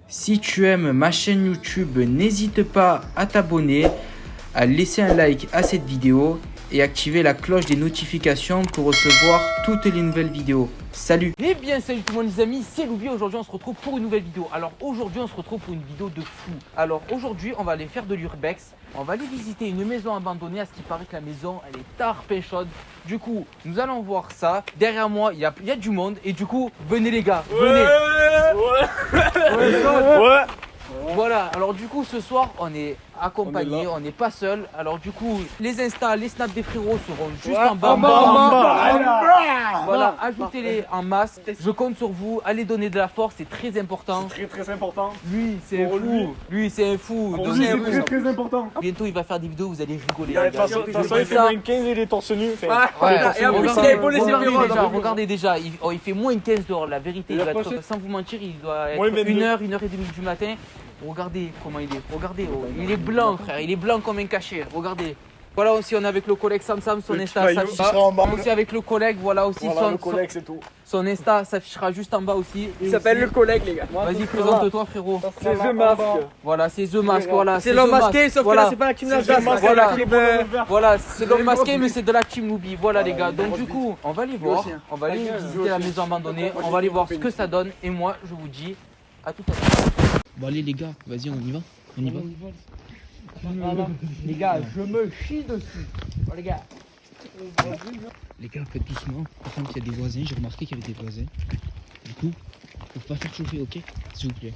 Si tu aimes ma chaîne YouTube, n'hésite pas à t'abonner, à laisser un like à cette vidéo et activer la cloche des notifications pour recevoir toutes les nouvelles vidéos. Salut! Eh bien salut tout le monde les amis, c'est Loubi. Aujourd'hui on se retrouve pour une nouvelle vidéo. Alors aujourd'hui on se retrouve pour une vidéo de fou. Alors aujourd'hui on va aller faire de l'urbex. On va aller visiter une maison abandonnée. À ce qui paraît que la maison elle est tarpéchaude. Du coup nous allons voir ça. Derrière moi il y a du monde. Et du coup venez les gars, venez. Ouais. Voilà, alors du coup ce soir on est accompagné, on n'est pas seul. Alors du coup les Insta, les snaps des frérots seront juste en bas. Voilà, ajoutez-les en masse. Je compte sur vous, allez donner de la force, c'est très important. C'est très important. Lui c'est un fou, lui c'est un fou. Pour lui, c'est très important. Bientôt il va faire des vidéos, vous allez rigoler. De toute façon, il fait moins 15, il est torse nu. Et en plus il est épaulé, regardez déjà, il fait moins 15 dehors, la vérité, il doit être, sans vous mentir, il doit être 1h, 1h30 du matin. Regardez comment il est, regardez, oh, il est blanc frère, il est blanc comme un cachet, regardez. Voilà aussi on est avec le collègue Sam, son Insta s'affichera aussi avec le collègue, voilà aussi son Insta s'affichera juste en bas aussi. Il s'appelle le collègue les gars. Vas-y présente-toi frérot. C'est The Mask. Voilà c'est The Mask, voilà. C'est l'homme masqué sauf que là c'est pas la team Nasdaq. Voilà c'est l'homme masqué mais c'est de la team Loubi, voilà les gars. Donc du coup on va aller voir, on va aller visiter la maison abandonnée, on va aller voir ce que ça donne et moi je vous dis à tout à l'heure. Bon allez les gars, vas-y on y va. On y va. Les gars, je me chie dessus. Oh, les gars. Les gars, faites doucement. Par contre, il y a des voisins, j'ai remarqué qu'il y avait des voisins. Du coup, faut pas faire chauffer, ok? S'il vous plaît.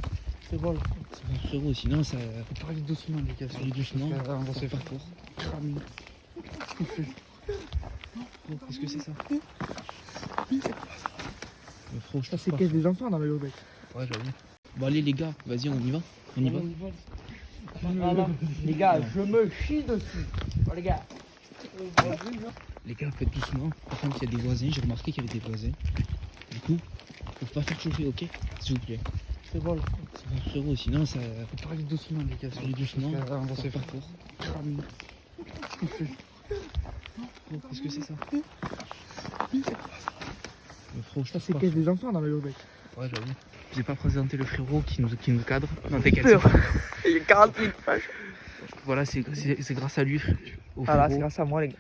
C'est bon. C'est bon, frérot, sinon ça. Faut parler doucement, les gars. Parlez doucement, on va se faire court. Qu'est-ce que c'est ça? Frérot, je C'est qu'est-ce des enfants dans le urbex. Ouais, j'avoue. Bon, allez les gars, vas-y, on y va. On y va. Les gars, je me chie dessus. Oh, les gars. Les gars, faites doucement. Par contre, il y a des voisins, j'ai remarqué qu'il y avait des voisins. Du coup, faut pas faire chauffer, ok? S'il vous plaît. C'est bon. C'est bon, frérot, sinon ça. Faut parler doucement, les gars. Parlez doucement, on va se faire court. Qu'est-ce que c'est ça? Frérot, je C'est qu'est-ce des enfants dans le urbex. Ouais, j'avoue. J'ai pas présenté le frérot qui nous cadre. Non, t'inquiète. Il y a 40 000 pages. Voilà, c'est grâce à lui. Voilà, c'est grâce à moi, les gars.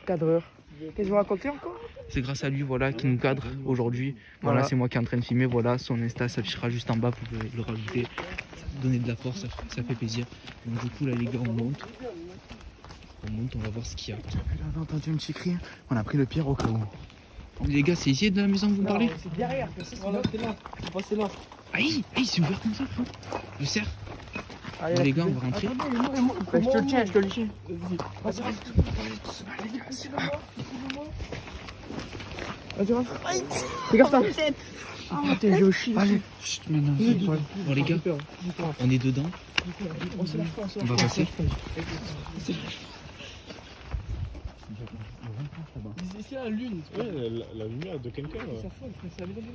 Cadreur. Qu'est-ce que vous racontez encore? C'est grâce à lui, voilà, qui nous cadre aujourd'hui. Voilà, c'est moi qui est en train de filmer. Voilà, son Insta s'affichera juste en bas, vous pouvez le rajouter. Ça donner de la force, ça fait plaisir. Donc du coup, là, les gars, on monte. On va voir ce qu'il y a. Vous avez entendu un petit cri? On a pris le pire au cas où. Les gars, c'est ici de la maison que vous parlez? C'est derrière, c'est là. Faut passer là. Aïe, c'est ouvert comme ça, frérot. Je serre. Allez, Bon, les gars, on va rentrer. Je te le tiens, je te le tiens. Vas-y, rentre. Regarde ça. Ah, t'es je chie. Allez, maintenant. Bon, les gars, on est dedans. On va passer. Ici la lune. Ouais, la lumière de quelqu'un. C'est la maison de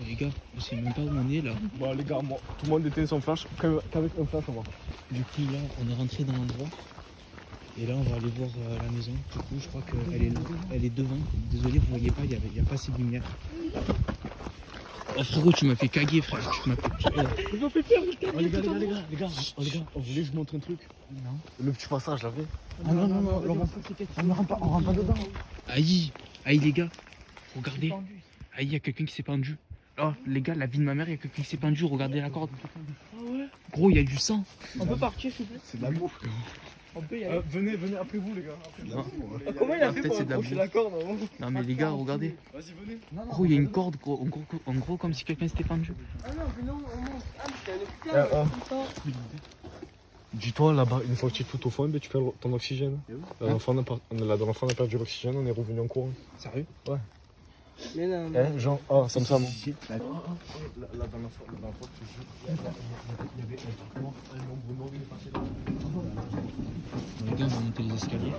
Les gars, je sais même pas où on est là. Bon les gars, moi, tout le monde éteint son flash. Qu'avec un flash, on va. Du coup, là, on est rentré dans l'endroit. Et là, on va aller voir la maison. Du coup, je crois qu'elle est devant. Désolé, vous voyez pas, il n'y a pas assez de lumière. Oh frérot, tu m'as fait caguer, frère. Tu m'as fait peur. Oh, les gars, on voulait que je montre un truc. Non. Le petit passage, là, viens. Non, on rentre pas dedans. Aïe, les gars, regardez. Aïe, il y a quelqu'un qui s'est pendu. Oh, les gars, la vie de ma mère, il y a quelqu'un qui s'est pendu. Regardez la corde. Ah ouais. Gros, il y a du sang. On peut partir, s'il vous plaît. C'est de la bouffe. On peut y aller. Venez, après vous, les gars. Comment il a fait pour accrocher la corde? Non, mais les gars, regardez. Vas-y, venez. Gros, il y a une corde, gros, en gros, comme si quelqu'un s'était pendu. Ah non, mais non, on monte. Ah, mais c'est Dis-toi, là-bas, une fois que tu es tout au fond, tu perds ton oxygène. La dernière fois, on a perdu l'oxygène, on est revenu en courant. Sérieux? Ouais. mais non. Genre, ça me semble. La dernière fois que tu joues, il y avait un truc mort, un nombre mort, il est passé là. Bon, les gars, on va monter les escaliers.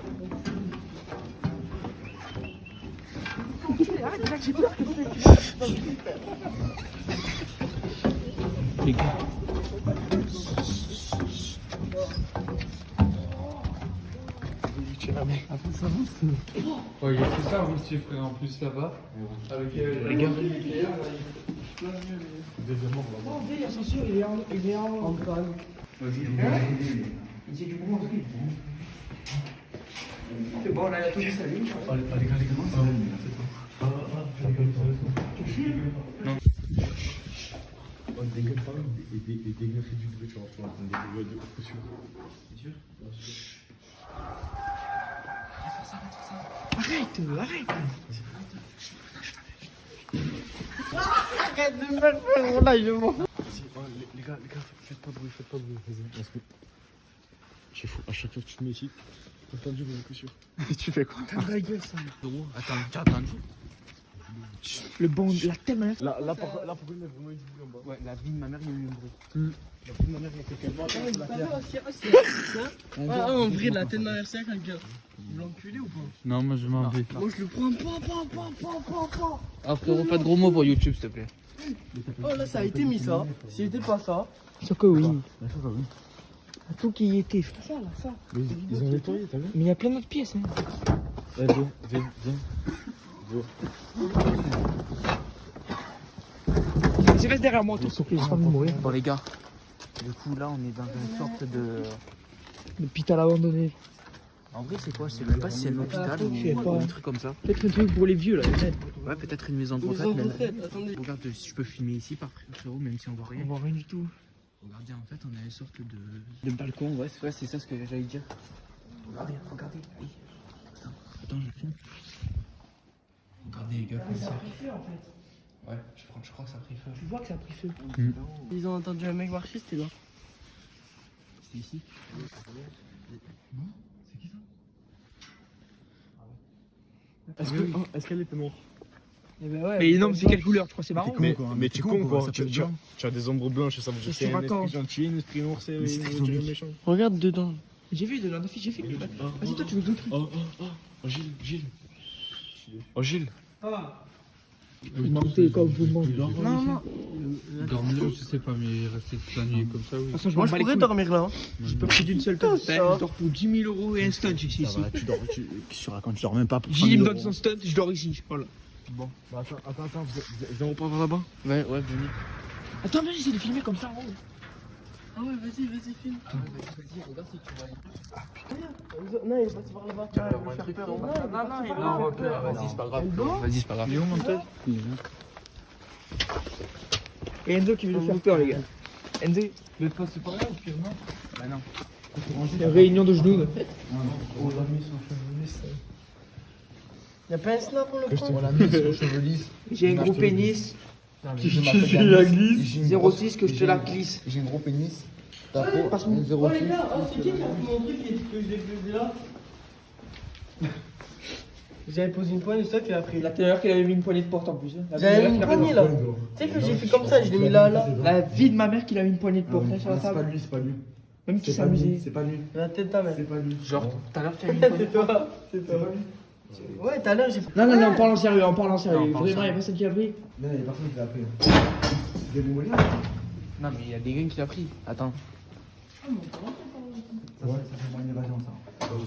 Les gars. Ouais, il y a tout ça aussi, frère, en plus là-bas. Avec Les gars. Deuxièmement, on va voir. L'ascenseur, il est en panne. Il y a du bon truc. C'est bon, là, il y a tout qui s'allume. Allez, les gars, non. On dégueule pas et dégueule fait du bruit, tu vois. On dégueule de coup sûr. C'est sûr? Arrête. Les gars, faites pas de bruit, Vas-y, on se met. J'ai fou, à chaque fois que tu te mets ici, t'as entendu mon coup sûr. Tu fais quoi? T'as de la gueule, ça. Attends. Le bon, la thème, Là, pourquoi il y a vraiment eu du bruit en bas? Ouais, la vie de ma mère, il y a eu un bruit. La vie de ma mère, il y a quelqu'un. En vrai, la tête de ma mère, c'est quelqu'un. Vous l'enculez ou pas? Non, moi je m'en vais. Moi, je le prends pas. Ah, frérot, pas de gros mots pour YouTube, s'il te plaît. Oh là, ça a été mis ça. S'il était pas ça. Sûr que oui. Tout qui y était. Ça, là, ça. Ils ont nettoyé, t'as vu? Mais il y a plein d'autres pièces. Viens. Je reste derrière moi, tout ce qui est pas mourir. Bon, les gars, du coup, là, on est dans une sorte de. L'hôpital abandonné. En vrai, c'est quoi? Je sais même pas si c'est un hôpital Je sais ou pas. un truc comme ça. Peut-être un truc pour les vieux, là. Peut-être. Ouais, peut-être une maison de Ils retraite. ont Même. refait, attendez. Regarde, si je peux filmer ici, par frérot, même si on voit rien. On voit rien du tout. Regardez, en fait, on a une sorte de balcon. Ouais, c'est ça ce que j'allais dire. Regardez. Allez. Attends, je filme. Regardez, les gars, comme ça. Ouais, je crois que ça a pris feu. Tu vois que ça a pris feu. Ils ont entendu un mec marcher, c'était là. C'était ici. Non? C'est qui ça? Est-ce qu'elle était morte? Eh ben ouais. Mais non, mais c'est quelle couleur? Je crois que c'est marrant. Mais tu es con quoi? Tu as des ombres blanches et ça veut dire que c'est un racontes. esprit gentil, un esprit noir, c'est méchant. Regarde dedans. J'ai vu de la fille, j'ai fait. Vas-y, toi, tu veux d'autres? Oh, Gilles. Il m'a coûté comme tout le monde. Non. Dormir, je sais pas, mais rester toute la nuit comme ça, oui. De toute façon, je Moi, m'en je bats les pourrais couilles. dormir là. J'ai peur que d'une seule tonne. ça. Je dors pour 10 000 € et un stunt ici. Ça va, tu dors, qu'est-ce que tu racontes? Tu dors même pas pour Gilles, il me 100 000 donne son stunt, je dors ici. Voilà. Bon, bah attends, viens on part vers là-bas. Ouais, venez. Attends, viens, j'essaie de filmer comme ça en haut. Ah ouais, vas-y, filme. Vas-y, regarde si tu vois. Non, il est parti par là-bas. Non, vas-y, c'est pas grave. Vas-y, c'est pas grave. Il est où mon tête? Et Enzo qui veut nous faire peur, les gars. Enzo, Vous êtes passé par là au pire, non? Bah non. une réunion de genoux. Oh, la mise son cheveux lisses. Y'a pas un snap pour le Je te prendre? vois la mise son cheveux lisses. J'ai un gros pénis. Je la glisse. 06 que je te la glisse. J'ai un gros pénis. Ta peau, Passe-moi. 06. Oh les gars, c'est qui qui a pris mon truc et que je l'ai posé là? J'avais posé une poignée, c'est toi qui l'as pris. Là, tout à l'heure qu'il avait mis une poignée de porte en plus. La J'avais vie mis de une ma mère poignée qu'il a là. Tu sais que j'ai fait comme ça, je l'ai mis là. La vie de ma mère qu'il a mis une poignée de porte là, sur la C'est pas table. lui, c'est pas lui. Même qui C'est pas lui, s'amusait. c'est pas lui. La tête de ta mère. C'est pas lui. Genre, tout à l'heure, tu as mis une C'est toi. Ouais, tout à l'heure j'ai. Non, on parle en sérieux, Non, Vraiment, parle il y a sérieux. personne qui a pris. Non, il y a personne qui l'a pris. C'est des moyens. Non, mais il y a des gars qui l'a pris. Attends. Ça fait moins d'évasion, ça.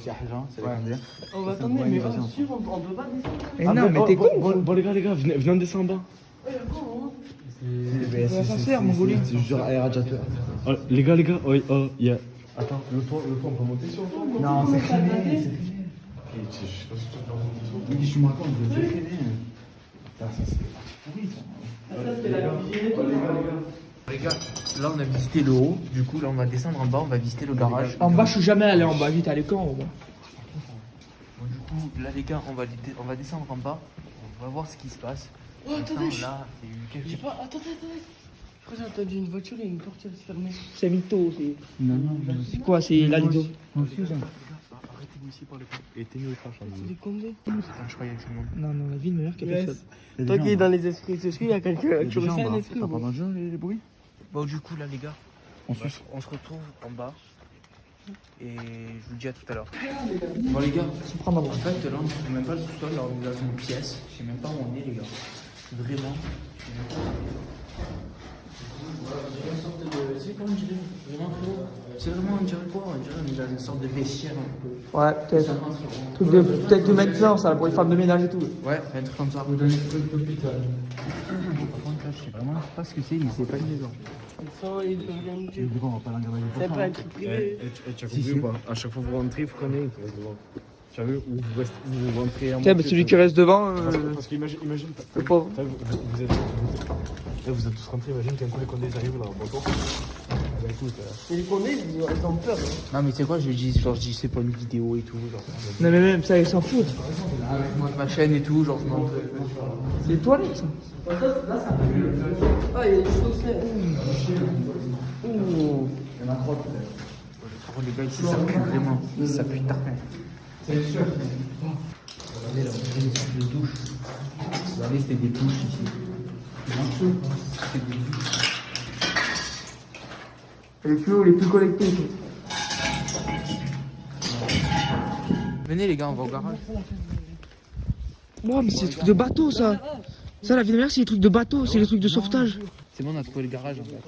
C'est argent, c'est Ouais. dire. On va attendre, mais sûr, on peut pas descendre. Mais non, mais t'es con. Bon, les gars, venez descendre en bas. L'ascenseur, mon volet. C'est juste un radiateur. Oh, les gars, oh, il y a. Attends, le toit, on peut monter sur le toit? Non, c'est fini. Je sais pas si tu peux monter sur le toit. Oui, je me raconte, c'est fini. Ça, c'est pourri, ça. Les gars, là, on a visité le haut. Du coup, là, on va descendre en bas. On va visiter le garage. En bas, je suis jamais allé en bas. Vite, allez quand en bas? Bon, du coup, là, les gars, on va descendre en bas. On va voir ce qui se passe. Oh, attendez, Là, il y a eu quelque j'ai chose. pas. Attendez. Je crois que j'ai entendu une voiture et une porte qui se fermer. C'est mytho. C'est Non. c'est quoi? C'est la Lido. Arrêtez-vous ici par les portes. Et éteignez les flashs. C'est des condés. Attends, je crois qu'il y a du monde. Non, la vie de ma mère qui a fait ça. Toi qui es dans les esprits, il y a quelqu'un. Tu ressens un esprit T'as ou pas pas? entendu les bruits? Bon, du coup, là, les gars, On on se retrouve en bas. Et je vous dis à tout à l'heure. Bon, les gars, Prends ma en fait, là, on ne trouve même pas le sous-sol. Là, on est dans une pièce. Je sais même pas où on est, les gars. Vraiment. C'est quoi, on dirait? Vraiment, frérot. C'est vraiment, on dirait quoi? On dirait qu'on est dans une sorte de vestiaire un peu. Ouais, peut-être. Truc de, peut-être de maintenant, ça, pour les femmes de ménage et tout. Ouais, un truc comme ça. je sais vraiment pas ce que c'est, mais c'est pas une maison. Ils peuvent rien me dire. Devant, on va pas l'engager pour C'est ça. pas un truc privé. Tu as compris ou pas? À chaque fois que vous rentrez, vous prenez, il reste devant. Tu as vu? Ou vous rentrez à Tiens, mais celui qui reste devant, Parce qu'imagine, le pauvre. vous êtes tous rentrés, imagine qu'un coup les condés arrivent là, bon, bah écoute, Et les condés, ils ont peur. Non, mais tu sais quoi, je dis c'est pas une vidéo et tout. Genre, Non, mais même ça, ils s'en foutent. avec moi, ma chaîne et tout, genre, je montre. C'est les toilettes, ça. Ah, il y a des chaussettes. Ouh. Par contre, les gars, ici, ça pue vraiment. Ça pue tarpin. Regardez là, on dirait des trucs de douche. Regardez, c'était des douches ici. C'était des douches. Les flots les plus collectés. Venez, les gars, on va au garage. Moi, mais c'est des trucs de bateau, ça. Ça, la vie de mère, c'est des trucs de bateau, c'est les trucs de sauvetage. C'est bon, on a trouvé le garage en fait.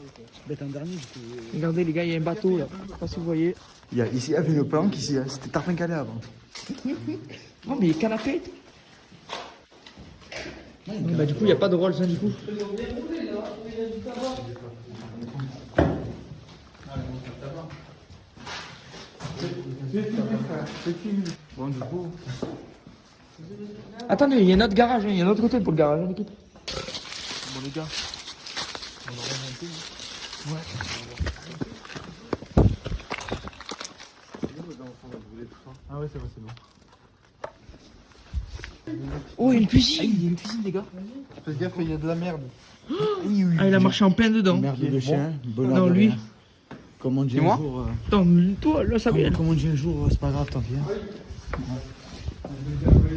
Regardez, les gars, il y a un bateau là. Je sais pas si vous voyez. Ici, il y avait une planque, ici, c'était tarpin calé avant. Oh, mais il y a canapé. Bah, du coup, il n'y a pas de Rolls, hein, du coup. Bon, du coup, Attendez, il y a un autre garage, hein, il y a un autre côté pour le garage. Hein, l'équipe. bon, les gars, on va remonter. Ah ouais, c'est bon, c'est bon. Oh, il y a une Ah, cuisine. il y a une cuisine, les gars. Fais gaffe, il y a de la merde. Ah, il a marché en plein dedans. Merde de chien, bonheur Non, de lui. rien. Comme on dit C'est un moi jour. Attends, toi, là, ça vient. Comme on dit un jour, c'est pas grave, tant pis.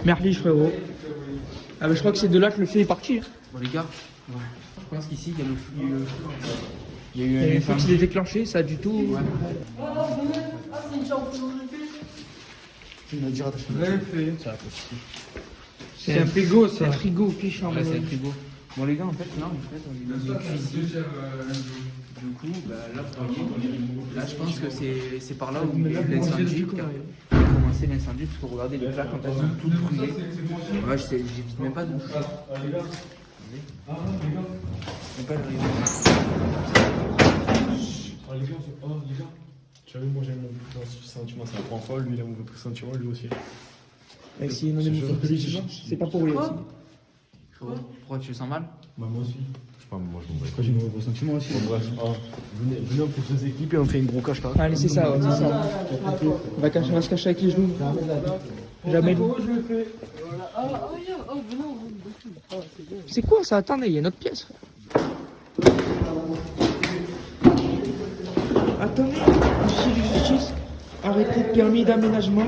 Merliche, frérot. Ah, bah, je crois que c'est de là que le feu est parti. Hein. Bon, les gars, je pense qu'ici, il y a le. Il y a Il y a eu une un fois qu'il est déclenché, ça a du tout. Ouais. Ah, c'est une chambre photographiée. Tu me diras de C'est un frigo, c'est un frigo qui chambre. Ouais, c'est un frigo. Bon, les gars, en fait, là, on est dans une cuisine. Du coup, bah, là, vous voyez, là, je pense que c'est par là où il y a eu l'incendie. Il a commencé l'incendie, parce que regardez, les plaques, elles sont toutes brûlées. Ouais, j'évite même pas de toucher. Même pas de rideau. Ah les gars, tu as vu, moi j'ai un mauvais pressentiment, c'est la première fois, lui il a un mauvais pressentiment, lui aussi. Et si on a des mouvements positifs, c'est pas pour lui aussi. Pourquoi tu le sens mal? Bah moi aussi. Je sais pas, moi je m'en bats. J'ai un mauvais pressentiment aussi. Bon, bref, venez, on fait deux équipes et on fait une gros cache-là. Allez, c'est ça, ouais, c'est ça. On va se cacher avec les genoux. Jamais. Comment je le fais? Voilà. Ah, venons. Ah, c'est bien. C'est quoi ça? Attendez, il y a une autre pièce. Attendez, huissier de justice, arrêté de permis d'aménagement.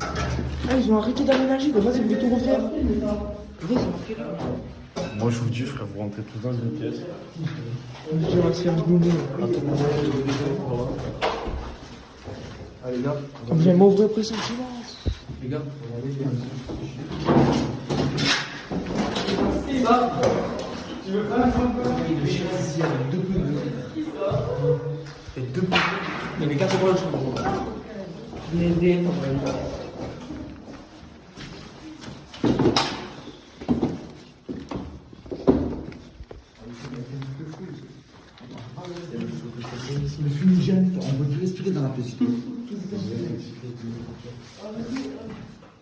Ah, ils ont arrêté d'aménager, de base ils voulaient tout refaire. Regardez, c'est marqué là. Moi je vous dis, frère, vous rentrez tous dans une pièce. On va se faire goumer. Allez les gars, Comme j'ai un mauvais pressentiment. Les gars, Mais les gars, c'est quoi le chambre? Le fumigène, on peut tout expliquer dans la pièce.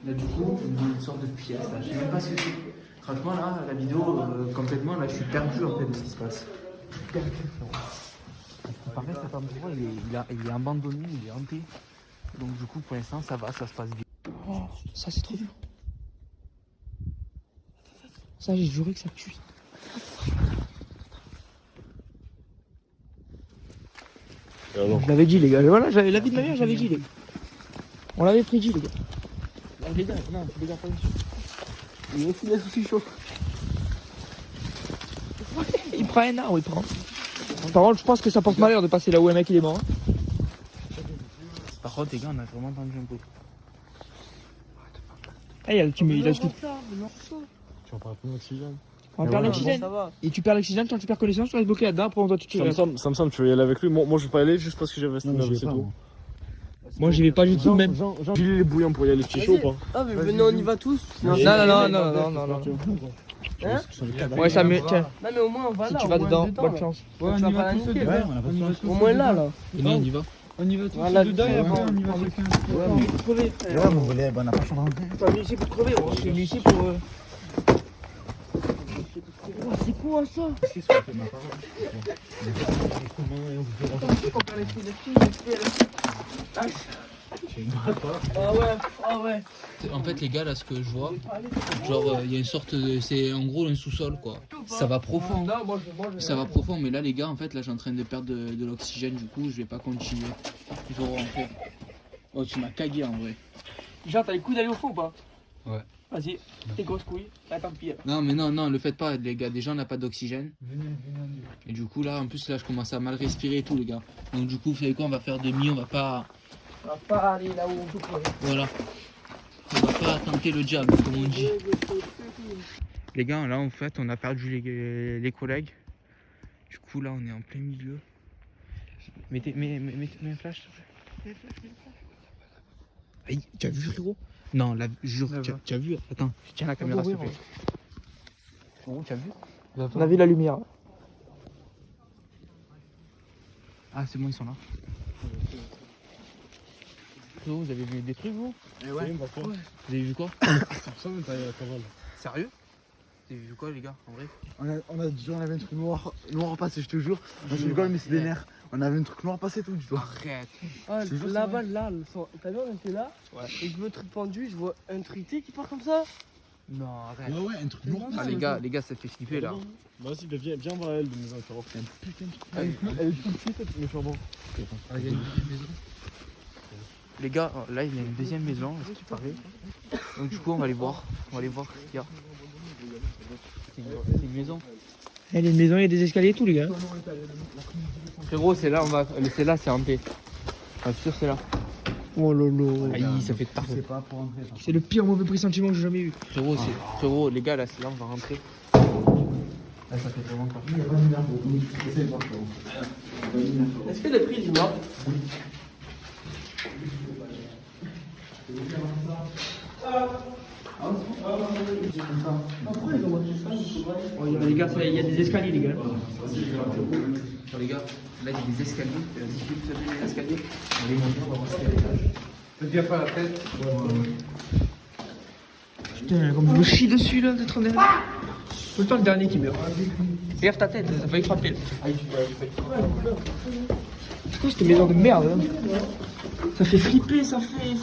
là, du coup, on a une sorte de pièce, là. Je sais même pas ce que c'est. Franchement, là, la vidéo, complètement, là, je suis perdu, en fait, de ce qui se passe. Par contre, cet endroit, il est abandonné, il est hanté. Donc, du coup, pour l'instant, ça va, ça se passe bien. Oh, ça c'est trop dur. Ça, j'ai juré que ça tue. Je l'avais dit, les gars. Voilà, j'avais la vie de ma mère, j'avais dit, les gars. On l'avait prédit, les gars. Les gars, non, les gars, pas une chose. Il est filé sous chaud. Il prend un arbre, il prend. Par contre, je pense que ça porte malheur de passer là où un mec il est mort. Hein. Par contre, les gars, on a vraiment entendu un bruit. Ah, il y a le tu il a tout. tu vas pas prendre l'oxygène. On perd l'oxygène. Ça va. Et tu perds l'oxygène, quand tu perds connaissance, tu restes bloqué là-dedans, après on doit te tuer. Ça me semble, tu veux y aller avec lui. Moi je vais pas y aller juste parce que j'avais cette Non, j'y vais c'est pas, tout. moi. Moi, j'y vais pas du tout même. Gilles les bouillons pour y aller, petit chaud ou pas? Ah, mais venez, on y va tous. Non, non, non, non, non, non, non. Hein? Ouais, ça me. Tiens, Non, mais au moins, on va si là. tu au vas moins dedans, dedans, bonne là. chance. Ouais, tu vas pas la niquer. Ouais, on a pas de chance. Au moins là, là. Non, on y va. On y va tous Voilà, dedans et après on y va on chacun. Ouais, mais pour crever, frère. Ouais, mon volet, on n'a pas changé. Je suis pas venu ici pour crever, je suis venu ici pour. Oh, c'est quoi ça? Ah ouais, ah ouais. En fait, les gars, là, ce que je vois, genre, il y a une sorte de. C'est en gros un sous-sol, quoi. Ça va profond. Non, moi je. Ça va profond, mais là, les gars, en fait, là, je suis en train de perdre de l'oxygène, du coup, je vais pas continuer. Il faut rentrer. Oh, tu m'as cagué en vrai. Genre, t'as les couilles d'aller au fond ou pas? Ouais. Vas-y, tes grosses couilles. Là, tant pis. Non, mais non, le faites pas, les gars. Déjà, on n'a pas d'oxygène. Et du coup, là, en plus, là, je commence à mal respirer et tout, les gars. Donc, du coup, vous savez quoi, on va faire demi, on va pas. On va pas aller là où on peut crever. Voilà. On va pas tenter le diable, comme on dit. Les gars, là, en fait, on a perdu les collègues. Du coup, là, on est en plein milieu. Mettez un flash, s'il te plaît. Mets un flash. Aïe, tu as vu, frérot? Non, là, jure, tu as vu? Attends, je tiens la caméra, s'il te plaît. Frérot, tu as vu? On a vu la lumière. Ah, c'est bon, ils sont là. Frérot, vous avez vu des trucs, vous? Ouais. Vous avez vu quoi? Ça ressemble à ta cavale. Sérieux? Vous avez vu quoi, les gars, en vrai? On avait un truc noir passé, je te jure. Je rigole, mais c'est des nerfs. On avait un truc noir passé tout du tout. Arrête. Ah, Je te jure, là-bas, là, t'as vu, on était là. Ouais. Et je veux être pendu, je vois un trité qui part comme ça. Non, arrête. Ouais, un truc noir. Ah, les gars, ça fait flipper, là. Vas-y, viens voir elle de nous interrompre. C'est un putain de truc. Elle est toute petite, mais sûrement. Ah, il y a une deuxième maison. Les gars, là il y a une deuxième maison, à ce qui paraît. Donc du coup on va aller voir. On va aller voir ce qu'il y a. C'est une maison. Il y a une maison, il y a des escaliers et tout, les gars. Frérot, c'est là, c'est là, c'est hanté. Bien sûr, c'est là. Oh lolo. Aïe, ça fait tard. C'est pas pour entrer. Ça. C'est le pire mauvais pressentiment que j'ai jamais eu. Frérot, les gars, là, c'est là, on va rentrer. Là, ça fait vraiment peur. Il n'y a pas de lumière pour nous. Essaye de voir. Est-ce que les prises, il mort? Oh, les gars, il y a des escaliers, les gars. Les gars, là il y a des escaliers. Vas-y, Philippe, ça fait les escaliers. On va les monter, on va voir ce qu'il y a à l'étage. Faites bien pas la tête. Putain, comme je me chie dessus, là, d'être en dernier. Tout le temps le dernier qui meurt. Regarde ta tête, ça failli frapper. C'est quoi cette maison de merde, là? Ça fait flipper, ça fait.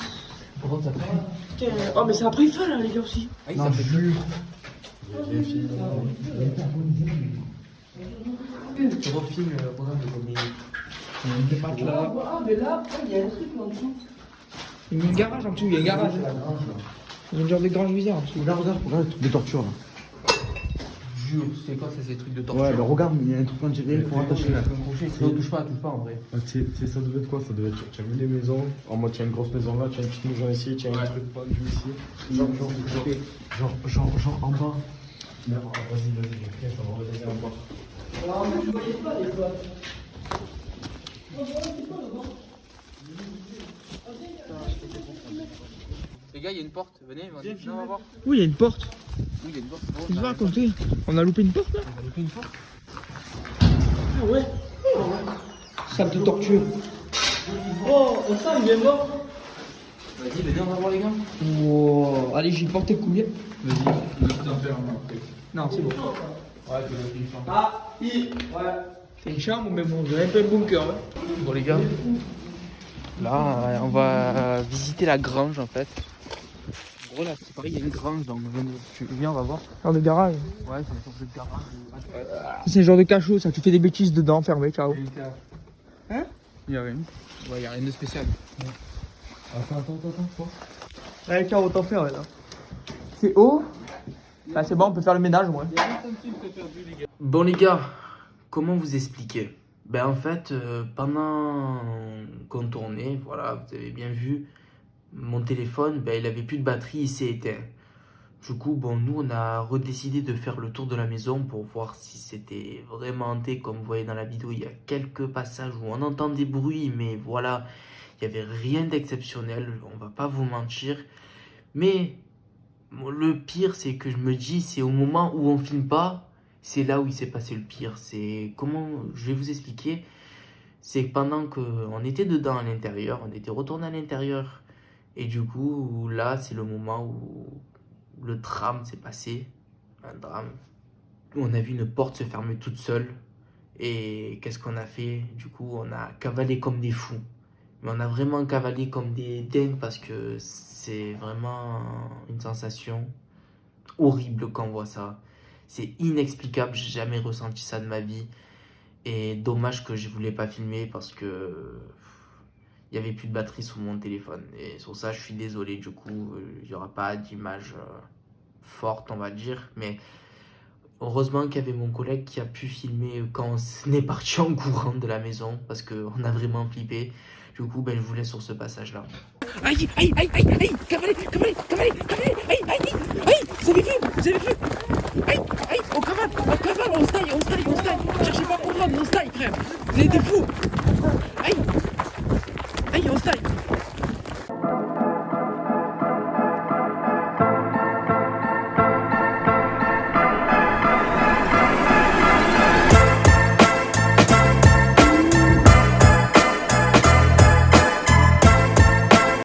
Putain, oh, mais ça a pris feu, là, les gars, aussi. Ça fait plus. Tu refilmes le programme de Ah, mais là, il y a un truc là en dessous. Il y a un garage en dessous, il y a un garage. Il y a une genre de grange visère en dessous. Regarde le truc de torture là. Jure, c'est quoi ça, ces trucs de torture? Ouais, le regarde, il y a un truc en tiré, il faut attacher là. Touche pas en vrai. Ah, ça devait être quoi? Ça devait être. Tu as vu les maisons? En mode, tu as une grosse maison là, tu as une petite maison ici, tu as un truc pendu ici. Genre en bas. Non, vas-y, viens, ça va revenir en bas. Alors, en fait, je voyais pas les fois. Les gars, il y a une porte, venez, on va voir. Oui, il y a une porte. Oui, il y a une porte. Qu'est-ce que tu vas raconter? On a loupé une porte, là? On a loupé une porte. Ah ouais. Salle de torture. Oh, ça, il est mort. Vas-y, venez, on va voir les gars. Wow. Allez, j'ai porté combien? Vas-y, t'en fais un après. Non, c'est bon. Ouais, tu vas une chambre. Ah, ouais. C'est une chambre, mais bon, j'ai un peu le bunker. Hein. Bon les gars, là on va visiter la grange en fait. En gros là c'est pareil, il y a une grange donc tu viens on va voir. Genre de garage. Ouais c'est une sorte de garage. C'est un genre de cachot, ça. Tu fais des bêtises dedans, fermé, ciao. Hein? Il y a rien. Ouais, il y a rien de spécial. Attends, quoi? Allez, ciao, autant faire, là. C'est haut. Là, c'est bon, on peut faire le ménage, moi. Bon les gars, comment vous expliquer? Ben en fait, pendant qu'on tournait, voilà, vous avez bien vu, mon téléphone, ben il avait plus de batterie, il s'est éteint. Du coup, bon, nous on a redécidé de faire le tour de la maison pour voir si c'était vraiment hanté. Comme vous voyez dans la vidéo, il y a quelques passages où on entend des bruits, mais voilà, il n'y avait rien d'exceptionnel, on va pas vous mentir. Mais Le pire, c'est que je me dis, c'est au moment où on filme pas, c'est là où il s'est passé le pire. C'est comment, je vais vous expliquer. C'est que pendant qu'on était dedans à l'intérieur, on était retourné à l'intérieur. Et du coup, là, c'est le moment où le drame s'est passé. Un drame. On a vu une porte se fermer toute seule. Et qu'est-ce qu'on a fait? Du coup, on a cavalé comme des fous. Mais on a vraiment cavalé comme des dingues parce que c'est vraiment une sensation horrible quand on voit ça. C'est inexplicable, j'ai jamais ressenti ça de ma vie. Et dommage que je voulais pas filmer parce que il y avait plus de batterie sur mon téléphone. Et sur ça, je suis désolé. Du coup, il y aura pas d'image forte, on va dire. Mais heureusement qu'il y avait mon collègue qui a pu filmer quand on est parti en courant de la maison parce qu'on a vraiment flippé. Du coup, ben, je vous laisse sur ce passage-là. Aïe, aïe, aïe, aïe, aïe, cavalé, cavalé, cavalé, cavalé, aïe, aïe, aïe, vous avez vu, aïe, aïe, on cavale, on style, cherchez pas à comprendre, on style, frère, vous êtes des fous, aïe, aïe, on style.